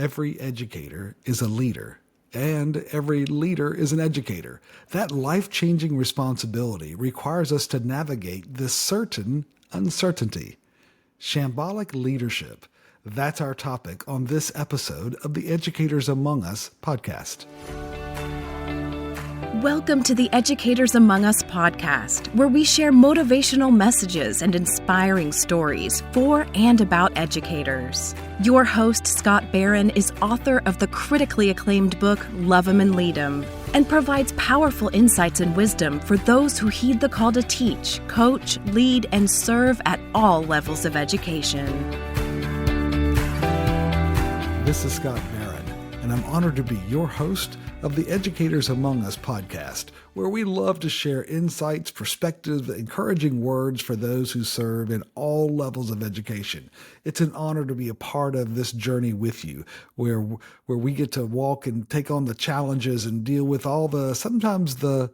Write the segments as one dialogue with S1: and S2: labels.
S1: Every educator is a leader, and every leader is an educator. That life-changing responsibility requires us to navigate this certain uncertainty. Shambolic leadership. That's our topic on this episode of the Educators Among Us podcast.
S2: Welcome to the Educators Among Us podcast, where we share motivational messages and inspiring stories for and about educators. Your host, Scott Barron, is author of the critically acclaimed book, Love 'Em and Lead 'Em, and provides powerful insights and wisdom for those who heed the call to teach, coach, lead, and serve at all levels of education.
S1: This is Scott Barron, and I'm honored to be your host of the Educators Among Us podcast, where we love to share insights, perspectives, encouraging words for those who serve in all levels of education. It's an honor to be a part of this journey with you, where we get to walk and take on the challenges and deal with all sometimes the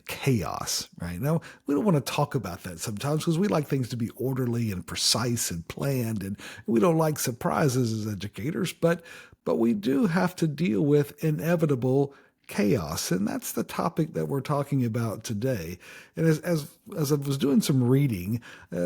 S1: chaos, right? Now, we don't want to talk about that sometimes because we like things to be orderly and precise and planned, and we don't like surprises as educators, but we do have to deal with inevitable chaos, and that's the topic that we're talking about today. And as I was doing some reading,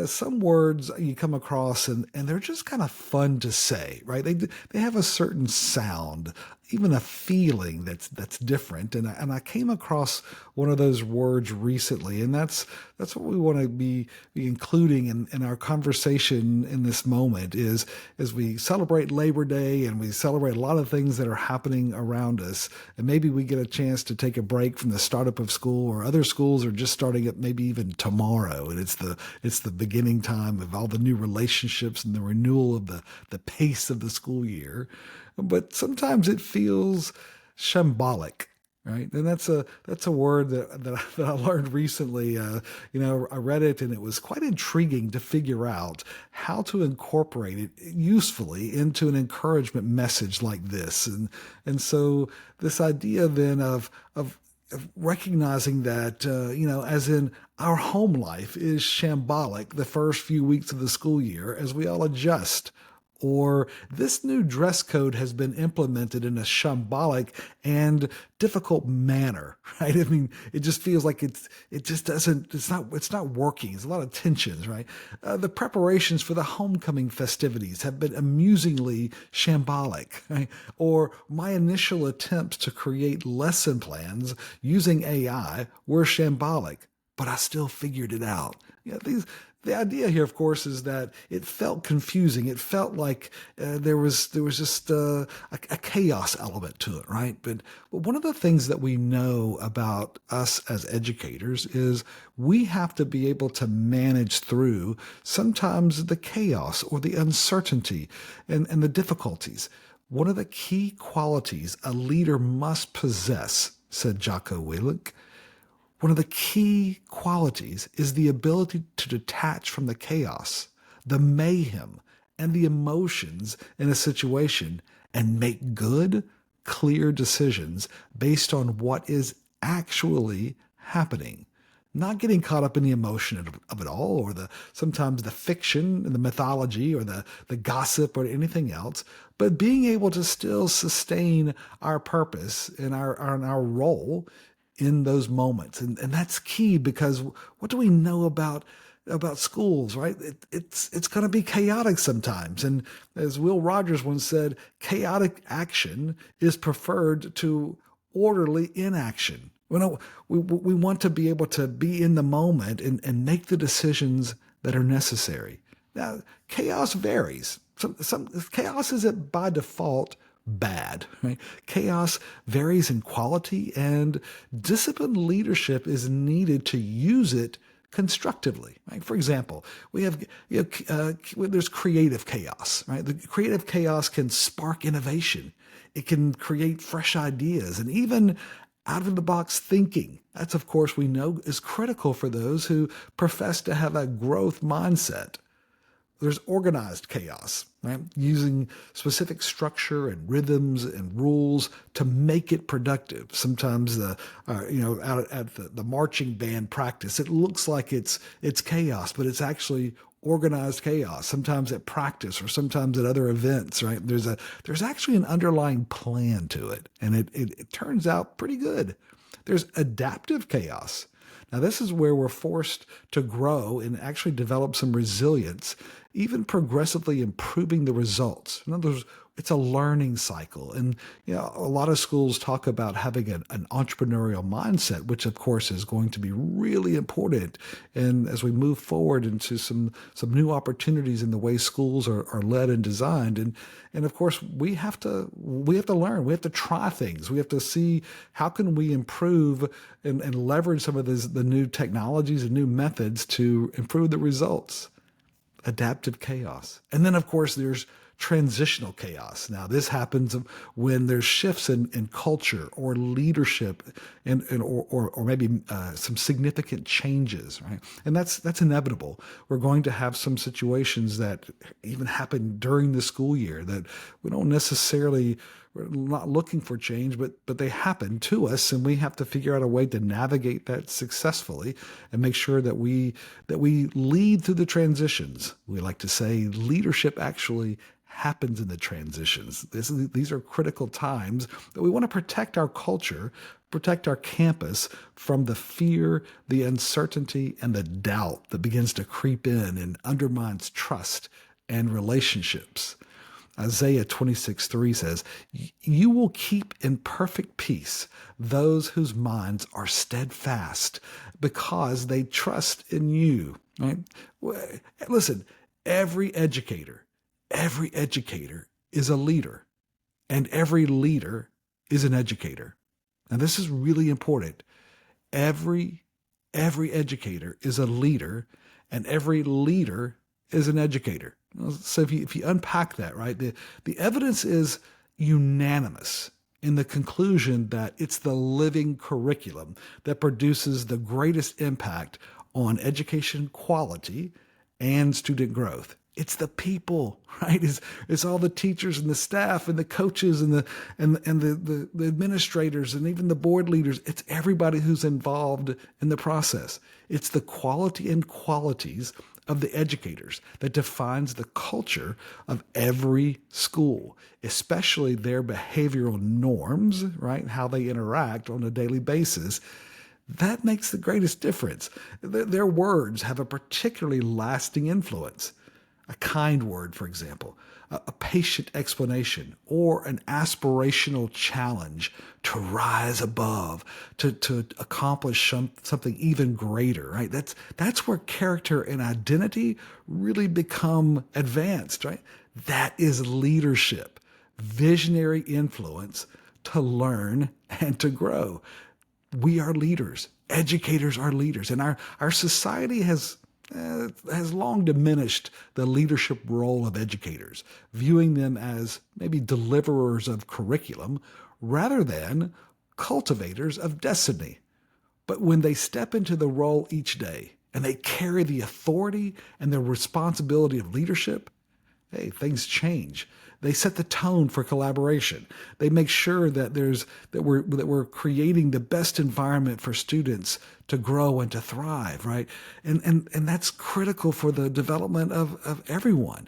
S1: some words you come across and they're just kind of fun to say, right? They have a certain sound, even a feeling that's different. And I came across one of those words recently, and that's what we want to be including in our conversation in this moment is as we celebrate Labor Day and we celebrate a lot of things that are happening around us, and maybe we get a chance to take a break from the startup of school, or other schools are just starting up maybe even tomorrow, and it's the beginning time of all the new relationships and the renewal of the pace of the school year. But sometimes it feels shambolic, right? And that's a word that I learned recently. I read it and it was quite intriguing to figure out how to incorporate it usefully into an encouragement message like this. And so this idea then of recognizing that, as in our home life is shambolic the first few weeks of the school year as we all adjust. Or this new dress code has been implemented in a shambolic and difficult manner, right? I mean, it just feels like it's not working. There's a lot of tensions, right? The preparations for the homecoming festivities have been amusingly shambolic, right? Or my initial attempts to create lesson plans using AI were shambolic, but I still figured it out. The idea here, of course, is that it felt confusing. It felt like there was just a chaos element to it, right? But one of the things that we know about us as educators is we have to be able to manage through sometimes the chaos or the uncertainty and the difficulties. One of the key qualities a leader must possess, said Jocko Willink, one of the key qualities is the ability to detach from the chaos, the mayhem, and the emotions in a situation and make good, clear decisions based on what is actually happening. Not getting caught up in the emotion of it all, or sometimes the fiction and the mythology or the gossip or anything else, but being able to still sustain our purpose and our role in those moments. And that's key, because what do we know about schools, right? It's going to be chaotic sometimes. And as Will Rogers once said, chaotic action is preferred to orderly inaction. We want to be able to be in the moment and make the decisions that are necessary. Now, chaos varies. Some chaos isn't by default bad, right? Chaos varies in quality, and disciplined leadership is needed to use it constructively, right? For example, we have there's creative chaos, right? The creative chaos can spark innovation. It can create fresh ideas and even out-of-the-box thinking. That's, of course, we know is critical for those who profess to have a growth mindset. There's organized chaos, right? Using specific structure and rhythms and rules to make it productive. Sometimes out at the marching band practice, it looks like it's chaos, but it's actually organized chaos, sometimes at practice or sometimes at other events, right? There's actually an underlying plan to it, and it turns out pretty good. There's adaptive chaos. Now, this is where we're forced to grow and actually develop some resilience, even progressively improving the results. In other words, it's a learning cycle. And a lot of schools talk about having an entrepreneurial mindset, which of course is going to be really important. And as we move forward into some new opportunities in the way schools are led and designed. And of course, we have to learn. We have to try things. We have to see how can we improve and leverage some of the new technologies and new methods to improve the results. Adaptive chaos. And then, of course, there's transitional chaos. Now, this happens when there's shifts in culture or leadership or maybe some significant changes, right? And that's inevitable. We're going to have some situations that even happen during the school year that we don't necessarily, we're not looking for change, but they happen to us, and we have to figure out a way to navigate that successfully and make sure that we lead through the transitions. We like to say leadership actually happens in the transitions. These are critical times that we want to protect our culture, protect our campus from the fear, the uncertainty, and the doubt that begins to creep in and undermines trust and relationships. Isaiah 26:3 says, "You will keep in perfect peace those whose minds are steadfast because they trust in you." Right? Listen, every educator is a leader, and every leader is an educator. Now, this is really important. Every educator is a leader, and every leader is an educator. So if you unpack that, right, the evidence is unanimous in the conclusion that it's the living curriculum that produces the greatest impact on education quality and student growth. It's the people, right? It's all the teachers and the staff and the coaches and the administrators and even the board leaders. It's everybody who's involved in the process. It's the quality and qualities of the educators that defines the culture of every school, especially their behavioral norms, right? How they interact on a daily basis. That makes the greatest difference. Their words have a particularly lasting influence. A kind word, for example, a patient explanation, or an aspirational challenge to rise above, to accomplish something even greater, right? That's where character and identity really become advanced, right? That is leadership, visionary influence to learn and to grow. We are leaders. Educators are leaders. And our society has long diminished the leadership role of educators, viewing them as maybe deliverers of curriculum rather than cultivators of destiny. But when they step into the role each day and they carry the authority and the responsibility of leadership, hey, things change. They set the tone for collaboration. They make sure that we're creating the best environment for students to grow and to thrive, right? And that's critical for the development of everyone.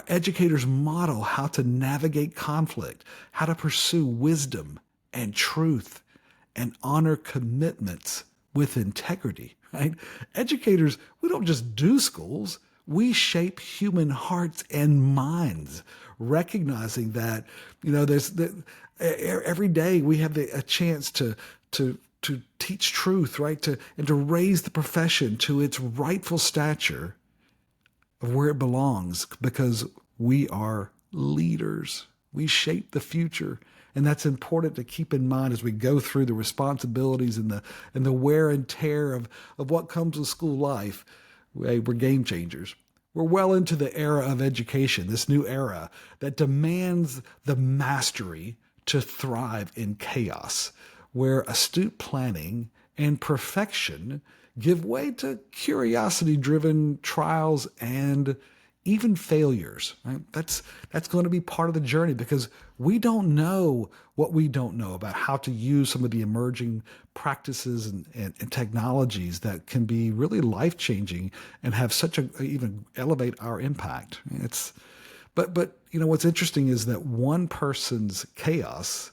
S1: Educators model how to navigate conflict, how to pursue wisdom and truth, and honor commitments with integrity, right? Educators, we don't just do schools. We shape human hearts and minds, recognizing that, every day we have a chance to teach truth, right? And to raise the profession to its rightful stature of where it belongs, because we are leaders. We shape the future. And that's important to keep in mind as we go through the responsibilities and the wear and tear of what comes with school life. We're game changers. We're well into the era of education, this new era that demands the mastery to thrive in chaos, where astute planning and perfection give way to curiosity-driven trials and even failures, right? That's going to be part of the journey, because we don't know what we don't know about how to use some of the emerging practices and technologies that can be really life-changing and have even elevate our impact. But what's interesting is that one person's chaos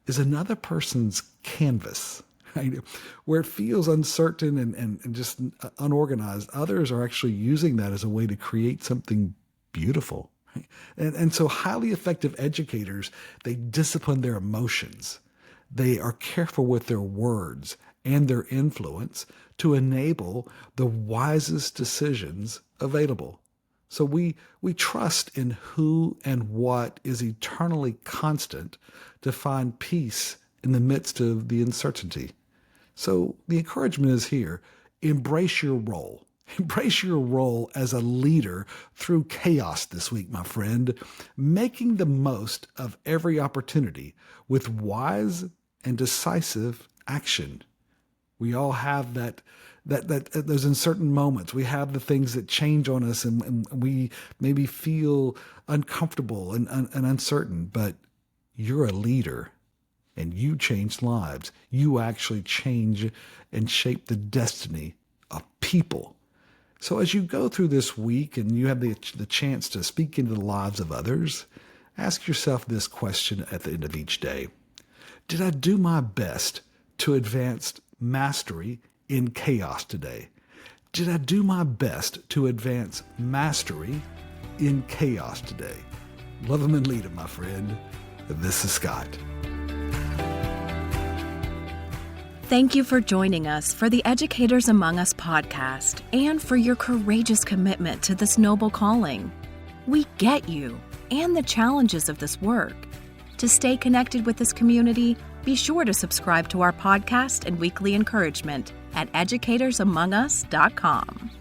S1: is another person's canvas. Right? Where it feels uncertain and just unorganized, others are actually using that as a way to create something beautiful. Right? And so highly effective educators, they discipline their emotions. They are careful with their words and their influence to enable the wisest decisions available. So we trust in who and what is eternally constant to find peace in the midst of the uncertainty. So the encouragement is here: embrace your role. Embrace your role as a leader through chaos this week, my friend, making the most of every opportunity with wise and decisive action. We all have that those uncertain moments. We have the things that change on us, and we maybe feel uncomfortable and uncertain, but you're a leader. And you change lives. You actually change and shape the destiny of people. So as you go through this week and you have the chance to speak into the lives of others, ask yourself this question at the end of each day: did I do my best to advance mastery in chaos today? Did I do my best to advance mastery in chaos today? Love them and lead them, my friend. This is Scott.
S2: Thank you for joining us for the Educators Among Us podcast and for your courageous commitment to this noble calling. We get you and the challenges of this work. To stay connected with this community, be sure to subscribe to our podcast and weekly encouragement at educatorsamongus.com.